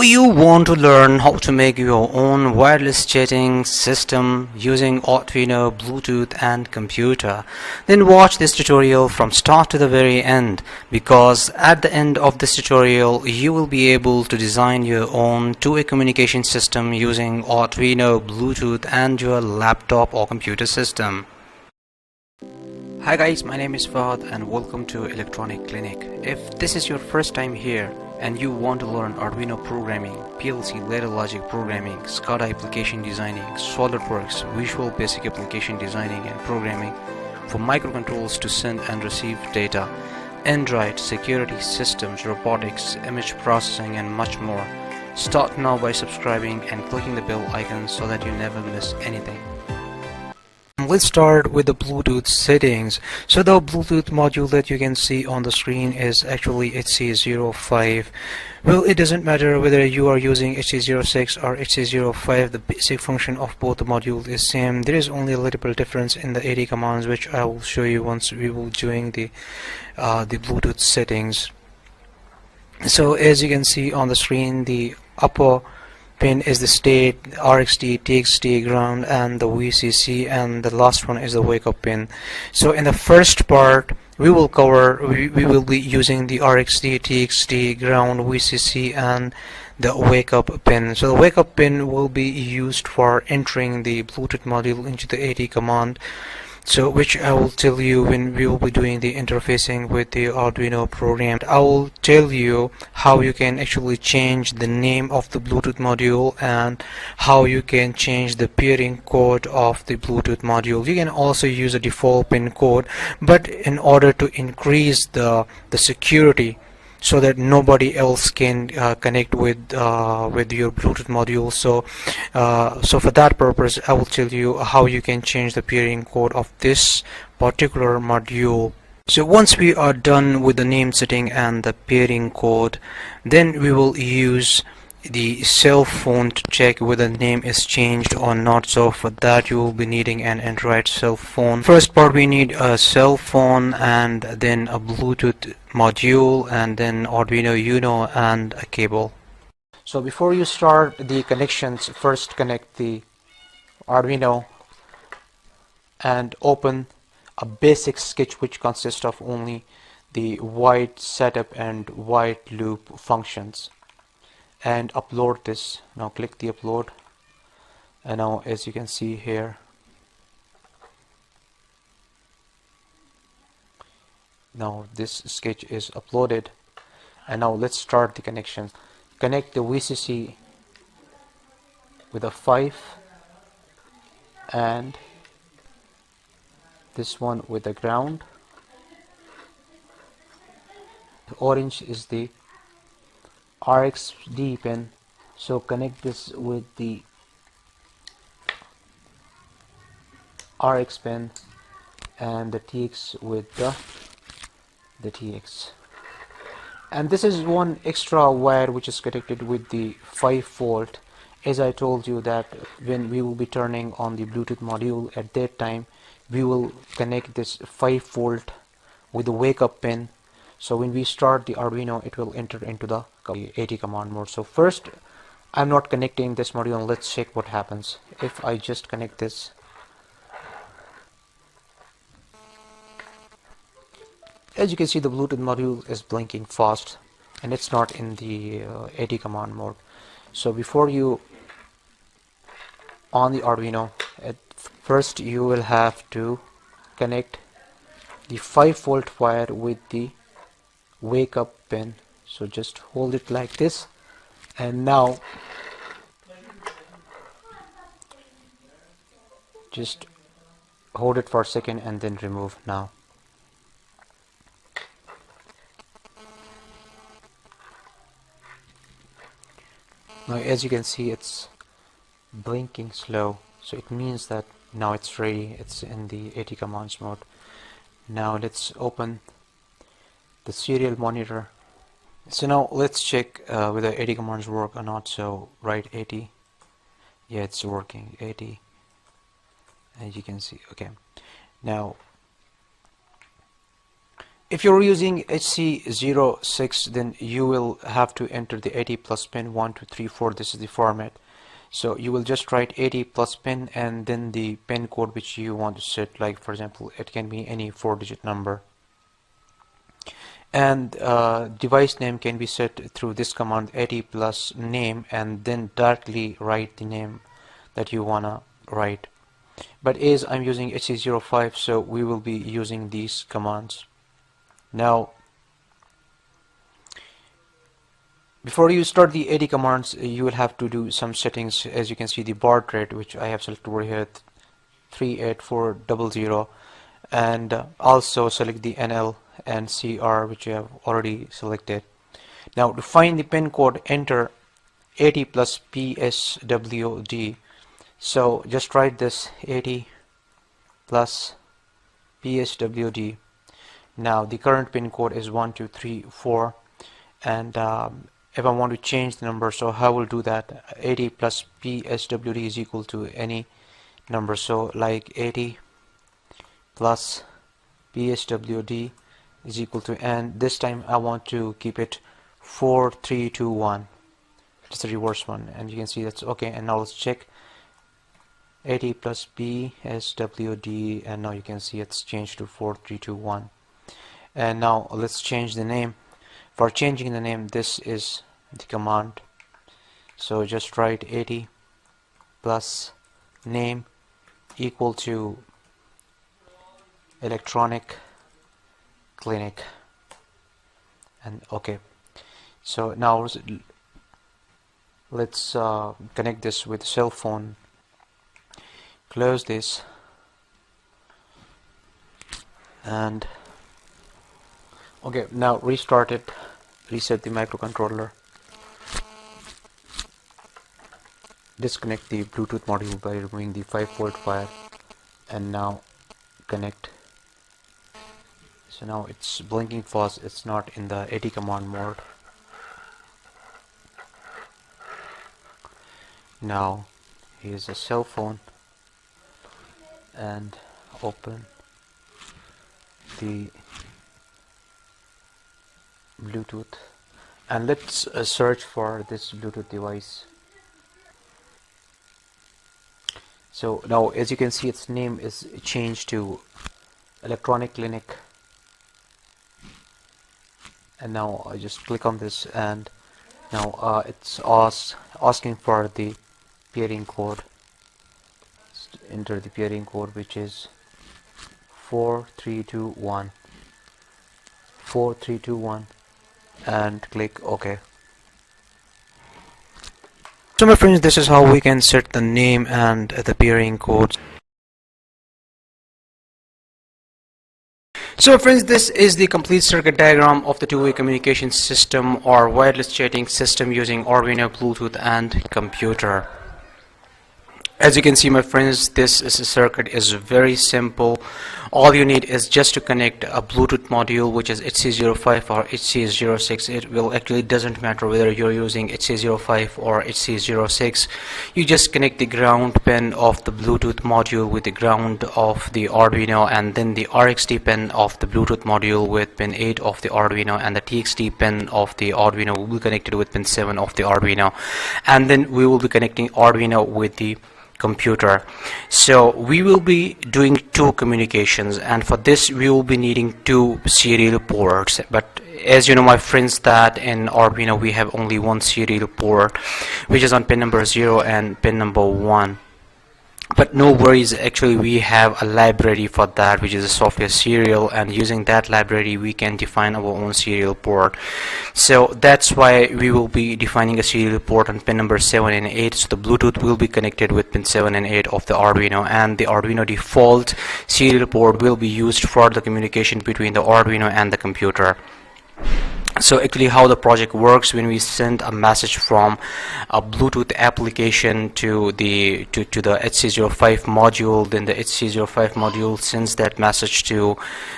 You want to learn how to make your own wireless chatting system using Arduino, Bluetooth and computer? Then watch this tutorial from start to the very end, because at the end of this tutorial you will be able to design your own two-way communication system using Arduino, Bluetooth and your laptop or computer system. Hi guys, my name is Fahad and welcome to Electronic Clinic. If this is your first time here and you want to learn Arduino programming, PLC ladder logic programming, SCADA application designing, SolidWorks, Visual Basic application designing and programming for microcontrollers to send and receive data, Android, security systems, robotics, image processing and much more, start now by subscribing and clicking the bell icon so that you never miss anything. Let's start with the Bluetooth settings. So the Bluetooth module that you can see on the screen is actually hc-05. Well, it doesn't matter whether you are using hc-06 or hc-05, the basic function of both the modules is same. There is only a little bit difference in the AD commands, which I will show you once we will doing the Bluetooth settings. So as you can see on the screen, the upper pin is the state, RxD, TXT, ground and the VCC, and the last one is the wake up pin. So in the first part we will be using the RxD, TXT, ground, VCC and the wake up pin. So the wake up pin will be used for entering the Bluetooth module into the AD command, so which I will tell you when we will be doing the interfacing with the Arduino program. I will tell you how you can actually change the name of the Bluetooth module and how you can change the pairing code of the Bluetooth module. You can also use a default pin code, but in order to increase the security so that nobody else can connect with your Bluetooth module, so for that purpose I will tell you how you can change the pairing code of this particular module. So once we are done with the name setting and the pairing code, then we will use the cell phone to check whether the name is changed or not. So for that you will be needing an Android cell phone. First part, we need a cell phone and then a Bluetooth module and then Arduino Uno and a cable. So before you start the connections, first connect the Arduino and open a basic sketch which consists of only the white setup and white loop functions, and upload this. Now click the upload, and now as you can see here, now this sketch is uploaded. And now let's start the connections. Connect the VCC with a 5 and this one with the ground. The orange is the RxD pin, so connect this with the Rx pin and the TX with the TX. And this is one extra wire which is connected with the 5 volt. As I told you that when we will be turning on the Bluetooth module, at that time we will connect this 5 volt with the wake up pin. So when we start the Arduino, it will enter into the AD command mode. So first, I'm not connecting this module, and let's check what happens if I just connect this. As you can see, the Bluetooth module is blinking fast and it's not in the AD command mode. So before you on the Arduino, at first you will have to connect the 5 volt wire with the wake up pin. So just hold it like this, and now just hold it for a second and then remove. Now as you can see, it's blinking slow, so it means that now it's ready, it's in the AD commands mode. Now let's open the serial monitor. So now let's check whether AD commands work or not. So write AD, yeah, it's working, AD, as you can see. Okay, now If you're using hc-06, then you will have to enter the 80 plus pin 1 2 3 4. This is the format. So you will just write 80 plus pin and then the pin code which you want to set, like for example it can be any 4-digit number, and device name can be set through this command 80 plus name, and then directly write the name that you wanna write. But as I'm using hc-05, so we will be using these commands. Now before you start the 80 commands, you will have to do some settings. As you can see, the baud rate, which I have selected over here, 38400, and also select the NL and CR, which you have already selected. Now to find the pin code, enter 80 plus PSWD. So just write this 80 plus PSWD. Now the current pin code is 1234, and if I want to change the number, so how will do that? 80 plus PSWD is equal to any number, so like 80 plus PSWD is equal to, and this time I want to keep it 4321. It's the reverse one, and you can see that's okay. And now let's check 80 plus PSWD, and now you can see it's changed to 4321. And now let's change the name. For changing the name, this is the command. So just write 80 plus name equal to electronic clinic, and okay. So now let's connect this with cell phone. Close this and okay, now restart it, reset the microcontroller, disconnect the Bluetooth module by removing the 5-volt wire, and now connect. So now it's blinking fast, it's not in the 80 command mode. Now here's a cell phone, and open the Bluetooth, and let's search for this Bluetooth device. So now as you can see, its name is changed to electronic clinic, and now I just click on this, and now it's asking for the pairing code. Let's enter the pairing code, which is 4321, and click OK. So my friends, this is how we can set the name and the pairing codes. So friends, this is the complete circuit diagram of the two-way communication system or wireless chatting system using Arduino, Bluetooth and computer. As you can see, my friends, this is a circuit is very simple. All you need is just to connect a Bluetooth module, which is hc-05 or hc-06. It will actually doesn't matter whether you're using hc-05 or hc-06. You just connect the ground pin of the Bluetooth module with the ground of the Arduino, and then the RxD pin of the Bluetooth module with pin 8 of the Arduino, and the TXT pin of the Arduino will be connected with pin 7 of the Arduino, and then we will be connecting Arduino with the computer. So we will be doing two communications, and for this we will be needing two serial ports. But as you know, my friends, that in Arduino we have only one serial port, which is on pin number 0 and pin number 1. But no worries, actually we have a library for that, which is a software serial, and using that library we can define our own serial port. So that's why we will be defining a serial port on pin number 7 and 8. So the Bluetooth will be connected with pin 7 and 8 of the Arduino, and the Arduino default serial port will be used for the communication between the Arduino and the computer. So actually how the project works: when we send a message from a Bluetooth application to the hc-05 module, then the hc-05 module sends that message to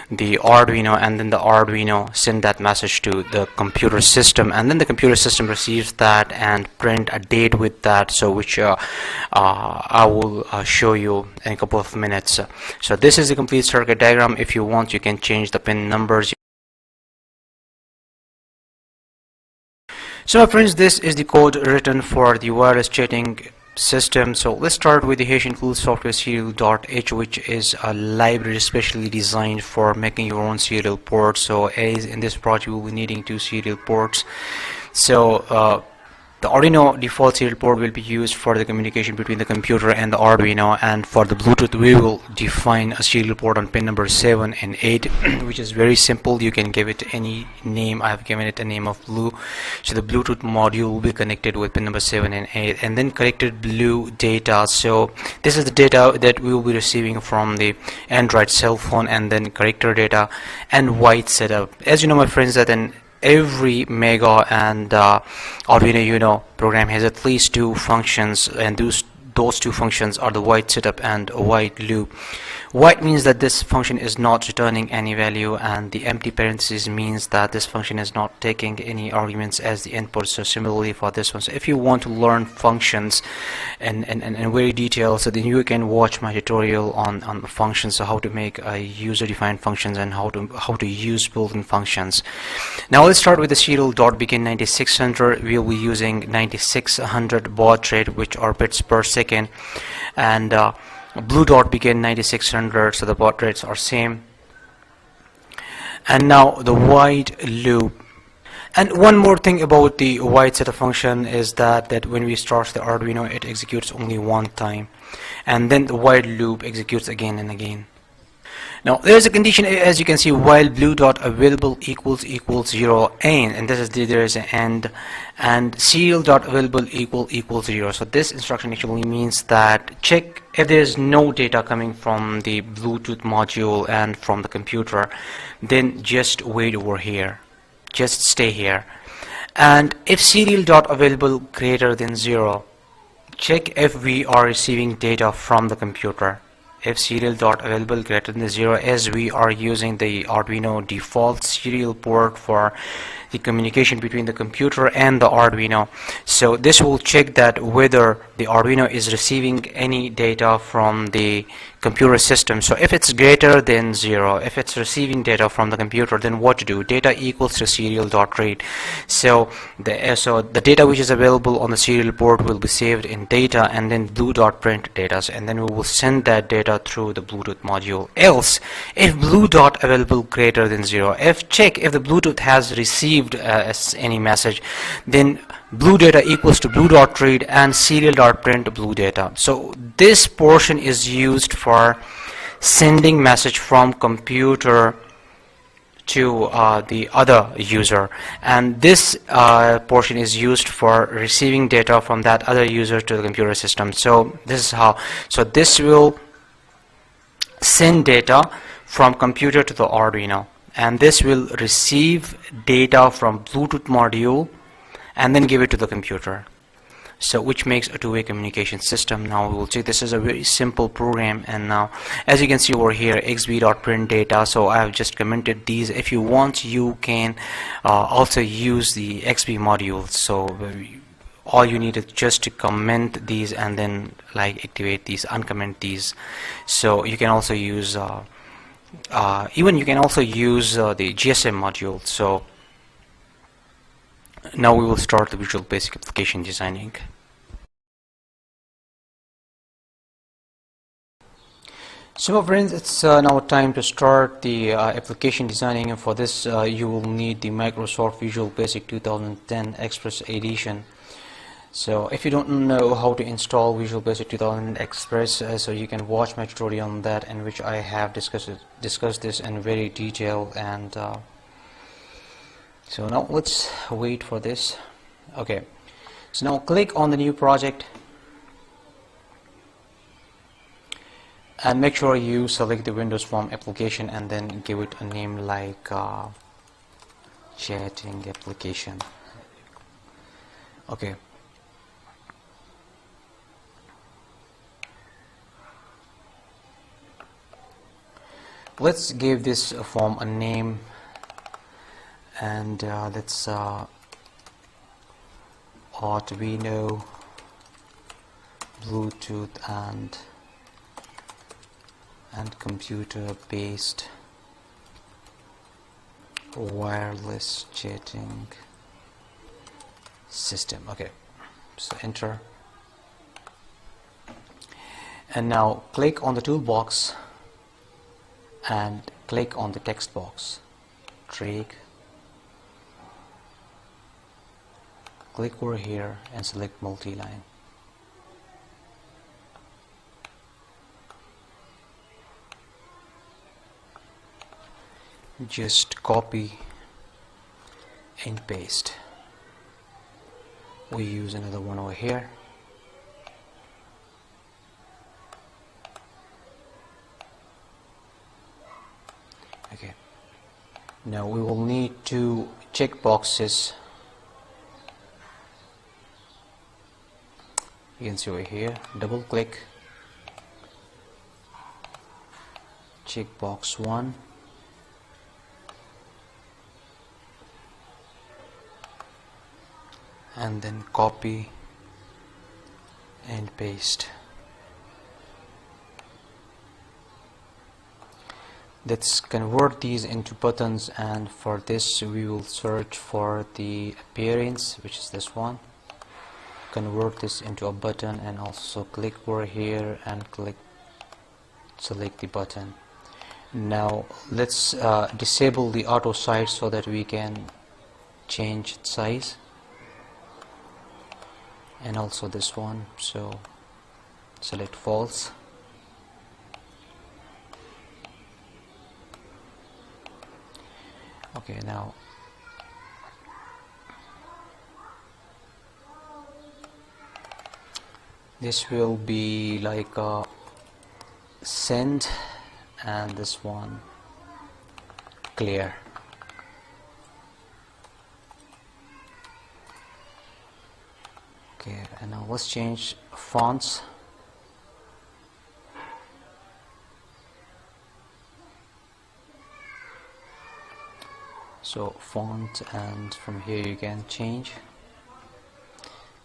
the Arduino, and then the Arduino send that message to the computer system, and then the computer system receives that and print a date with that, so which I will show you in a couple of minutes. So this is the complete circuit diagram. If you want, you can change the pin numbers. So my friends, this is the code written for the wireless chatting system. So let's start with the H includes software serial.h, which is a library specially designed for making your own serial ports. So as in this project we'll be needing 2 serial ports. So the Arduino default serial port will be used for the communication between the computer and the Arduino, and for the Bluetooth we will define a serial port on pin number 7 and 8 which is very simple. You can give it any name. I have given it a name of blue. So the Bluetooth module will be connected with pin number 7 and 8, and then connected blue data. So this is the data that we will be receiving from the Android cell phone, and then character data and white setup. As you know my friends, that in every Mega and Arduino Uno program has at least 2 functions, and those 2 functions are the white setup and white loop. White means that this function is not returning any value, and the empty parentheses means that this function is not taking any arguments as the input. So similarly for this one, so if you want to learn functions in very detail, so then you can watch my tutorial on functions, so how to make a user-defined functions and how to use built-in functions. Now let's start with the serial.begin 9600. we'll be using 9600 baud rate, which are bits per second, and blue.begin 9600, so the baud rates are same. And now the white loop. And one more thing about the white setup function is that when we start the Arduino, it executes only one time, and then the white loop executes again and again. Now there's a condition, as you can see, while blue.available equals 0 and this is there is an end, and serial.available equals 0. So this instruction actually means that check if there is no data coming from the Bluetooth module and from the computer, then just wait over here, just stay here. And if serial.available greater than 0, check if we are receiving data from the computer. If serial.available greater than 0, as we are using the Arduino default serial port for the communication between the computer and the Arduino, so this will check that whether the Arduino is receiving any data from the computer system. So if it's greater than 0, if it's receiving data from the computer, then what to do? Data equals to serial.read. So the data which is available on the serial port will be saved in data, and then blue.print data, and then we will send that data through the Bluetooth module. Else, if blue.available greater than 0, check if the Bluetooth has received any message, then blue data equals to blue.read and serial.print blue data. So this portion is used for sending message from computer to the other user, and this portion is used for receiving data from that other user to the computer system. So this is how. So this will send data from computer to the Arduino, and this will receive data from Bluetooth module and then give it to the computer, so which makes a two-way communication system. Now we will check. This is a very simple program, and now as you can see over here, xb.print data. So I have just commented these. If you want, you can also use the xb module. So all you need is just to comment these and then like activate these, uncomment these. So you can also use even you can also use the GSM module. So now we will start the Visual Basic application designing. So friends, it's now time to start the application designing, and for this you will need the Microsoft Visual Basic 2010 Express Edition. So if you don't know how to install Visual Basic 2010 Express, so you can watch my tutorial on that, in which I have discussed this in very detail. And so now let's wait for this. Okay, so now click on the new project and make sure you select the Windows Form application and then give it a name like chatting application. Okay, let's give this form a name, and let's Arduino, Bluetooth and computer based wireless chatting system. Okay, so enter, and now click on the toolbox and click on the text box, drag, click over here and select multi-line. Just copy and paste. We use another one over here. Okay, now we will need two check boxes. You can see over here, double click, checkbox 1, and then copy and paste. Let's convert these into buttons, and for this we will search for the appearance, which is this one. Convert this into a button and also click over here and select the button. Now let's disable the auto size so that we can change its size, and also this one, so select false. Okay, now this will be like a send, and this one clear. Okay, and now let's change fonts. So font, and from here you can change.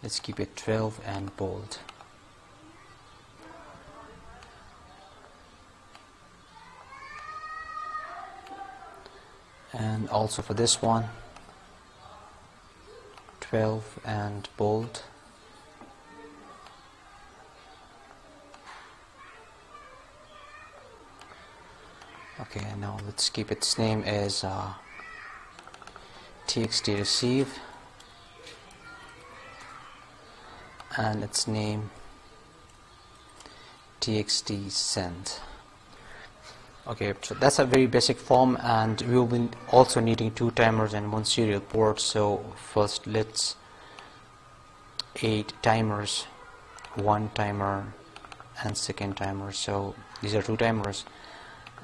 Let's keep it 12 and bold. And also for this one, 12 and bold. Okay, now let's keep its name as txt receive, and its name txt send. Okay, so that's a very basic form, and we will be also needing two timers and one serial port. So first let's add timers, one timer and second timer. So these are two timers,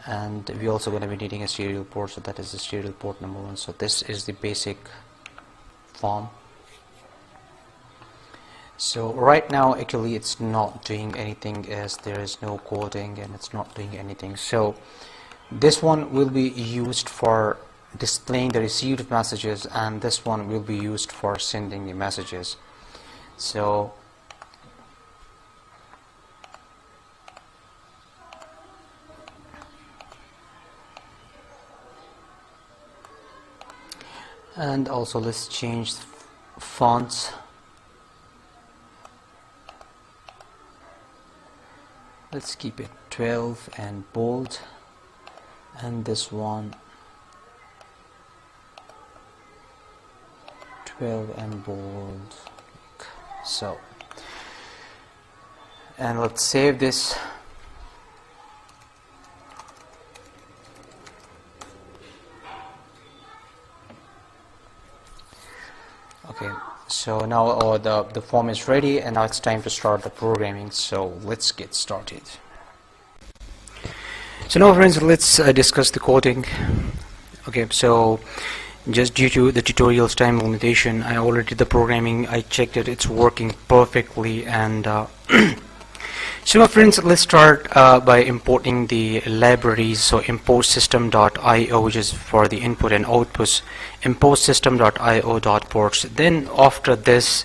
and we're also going to be needing a serial port, so that is the serial port number 1. So this is the basic form. So right now actually it's not doing anything, as there is no coding and it's not doing anything. So this one will be used for displaying the received messages, and this one will be used for sending the messages. So and also let's change fonts. Let's keep it 12 and bold, and this one 12 and bold. So, and let's save this. Okay, so now the form is ready, and now it's time to start the programming. So let's get started. So now friends, let's discuss the coding. Okay, so just due to the tutorial's time limitation, I already did the programming. I checked it, it's working perfectly. And so my friends, let's start by importing the libraries. So import system.io, which is for the input and outputs, import system.io.ports. Then after this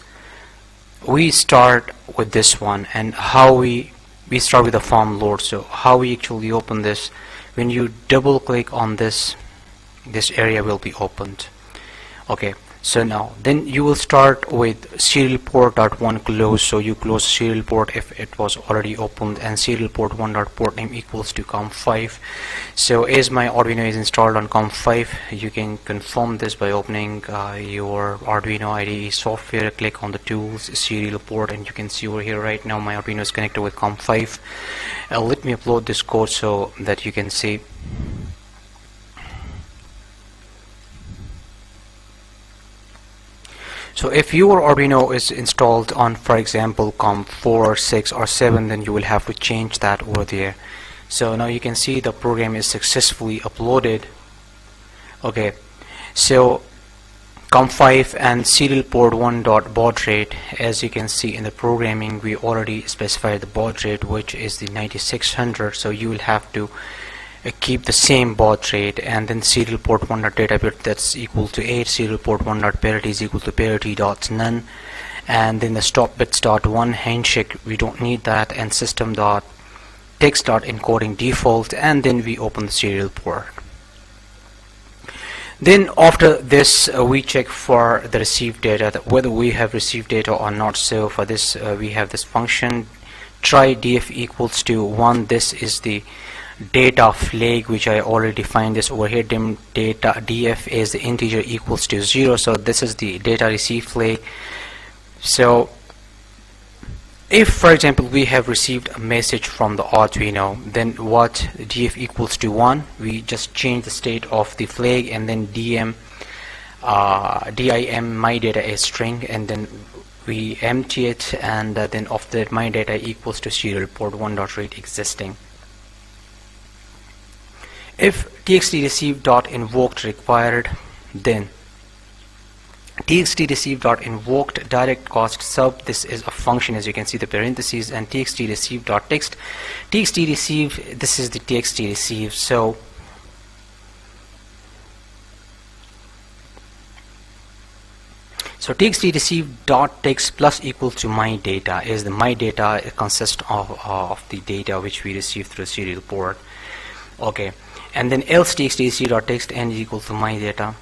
we start with this one, and how we start with the form load. So how we actually open this: when you double click on this area will be opened. Okay, So now then you will start with serial port dot one close, so you close serial port if it was already opened, and serial port 1 dot port name equals to COM5. So as my Arduino is installed on COM5, you can confirm this by opening your Arduino IDE software, click on the tools, serial port, and you can see over here right now my Arduino is connected with COM5. Let me upload this code so that you can see. So if your Arduino is installed on, for example, COM4, 6 or 7, then you will have to change that over there. So now you can see the program is successfully uploaded. Okay, so COM5 and serial port 1 dot baud rate, as you can see in the programming, we already specified the baud rate, which is the 9600. So you will have to keep the same baud rate, and then serial port 1 dot data bit, that's equal to 8, serial port 1 dot parity is equal to parity dot none, and then the stop bits dot 1 handshake, we don't need that, and system dot text dot encoding default, and then we open the serial port. Then after this we check for the received data, that whether we have received data or not. So for this we have this function try df equals to 1. This is the data flag which I already defined this over here. Data df is the integer equals to 0, so this is the data receive flag. So if, for example, we have received a message from the Arduino, then what df equals to 1, we just change the state of the flag, and then dim my data is string, and then we empty it, and then after that my data equals to serial port 1 dot rate existing. If txt receive dot invoked required, then txt receive dot invoked direct cost sub, this is a function, as you can see the parentheses, and txt receive dot text, txt receive, this is the txt receive. So txt receive dot text plus equals to my data, is the my data consists of the data which we receive through serial port. Okay, and then else txt receive dot text n is equal to my data.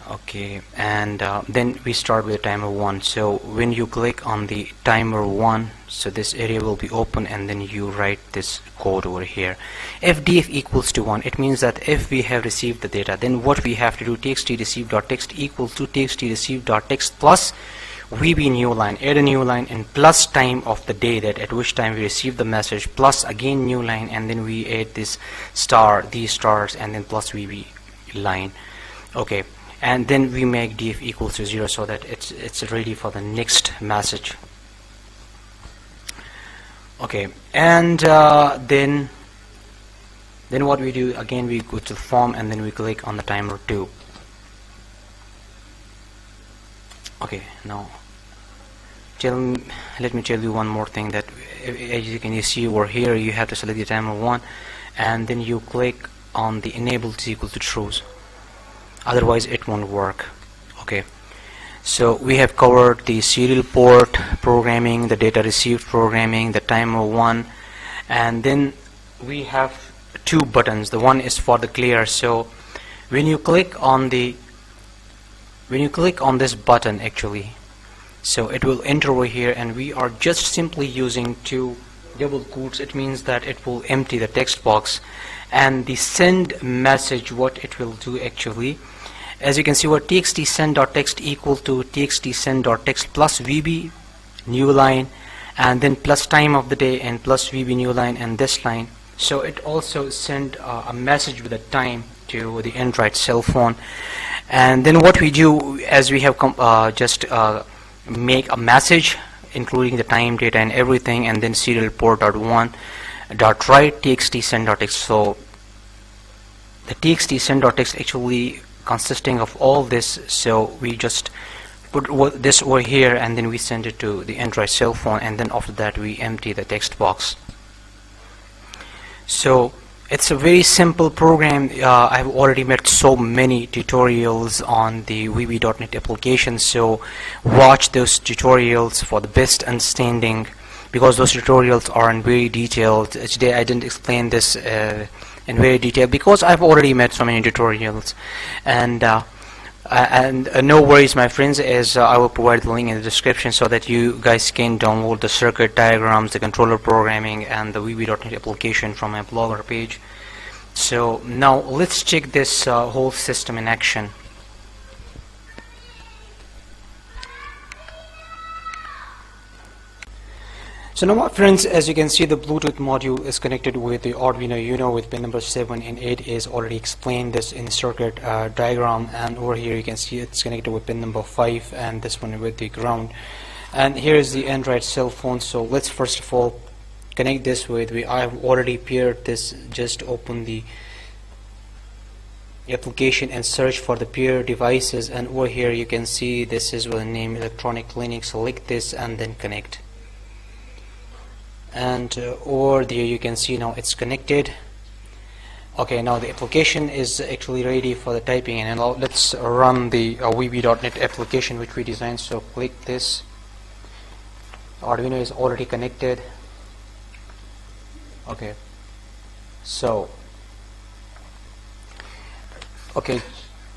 Okay, and then we start with timer 1. So when you click on the timer 1, so this area will be open, and then you write this code over here. If df equals to 1, it means that if we have received the data, then what we have to do, txt receive dot text equals to txt receive dot text plus vb new line, add a new line, and plus time of the day, that at which time we receive the message, plus again new line, and then we add this star, these stars, and then plus vb line. Okay, and then we make df equals to 0, so that it's ready for the next message. Okay, and then what we do, again we go to the form, and then we click on the timer 2. Okay, now let me tell you one more thing, that as you can see over here, you have to select the timer 1, and then you click on the enabled is equal to trues, otherwise it won't work. Okay, so we have covered the serial port programming, the data received programming, the timer 1, and then we have two buttons. The one is for the clear. So when you click on this button, actually, so it will enter over here, and we are just simply using two double quotes. It means that it will empty the text box, and the send message, what it will do actually, as you can see, what txt send.text equal to txt send.text plus vb new line, and then plus time of the day, and plus vb new line, and this line. So it also send a message with a time to the Android cell phone. And then what we do, as we have just make a message including the time, data, and everything, and then serial port .1 .write txt send.text. So the txt send.text actually consisting of all this, so we just put this over here, and then we send it to the Android cell phone, and then after that we empty the text box. So it's a very simple program. I've already made so many tutorials on the VB.NET application, so watch those tutorials for the best understanding, because those tutorials are in very detailed. Today I didn't explain this in very detail because I've already made so many tutorials, and And no worries, my friends, as I will provide the link in the description so that you guys can download the circuit diagrams, the controller programming, and the VB.NET application from my blogger page. So now let's check this whole system in action. So now, my friends, as you can see, the Bluetooth module is connected with the Arduino Uno with pin number 7 and 8 is already explained this in the circuit diagram, and over here you can see it's connected with pin number 5 and this one with the ground. And here is the Android cell phone. So let's first of all connect this with, I've already paired this. Just open the application and search for the pair devices, and over here you can see this is with the name Electronic Clinic. Select this and then connect. And over there you can see now it's connected. Okay, now the application is actually ready for the typing, and now let's run the VB.NET application which we designed. So click this. Arduino is already connected. Okay, so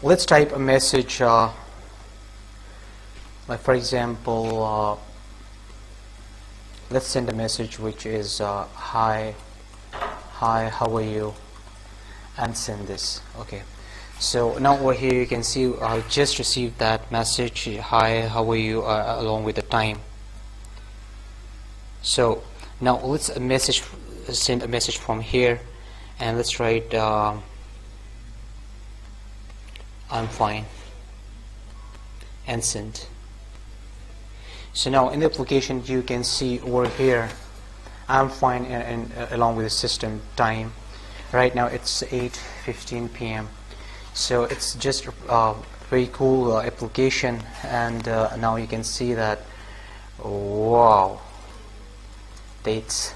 let's type a message like, for example, let's send a message which is hi, how are you, and send this. Okay, so now over here you can see I just received that message, hi, how are you, along with the time. So now let's send a message from here, and let's write I'm fine, and send. So now in the application you can see over here I'm fine, and along with the system time. Right now it's 8:15 p.m. So it's just a very cool application, and now you can see that, wow, that's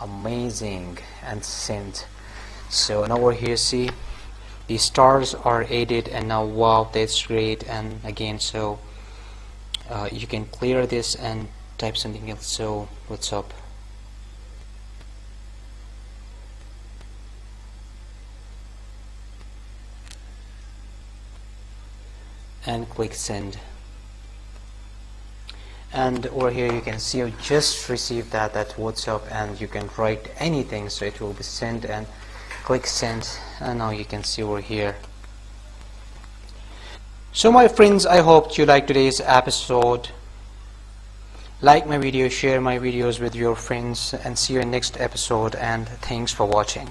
amazing, and sent. So now over here see the stars are added, and now wow, that's great. And again, so you can clear this and type something else. So what's up? And click send. And over here you can see I just received that's what's up, and you can write anything, so it will be sent, and click send. And now you can see over here. So my friends, I hope you liked today's episode. Like my video, share my videos with your friends, and see you in next episode, and thanks for watching.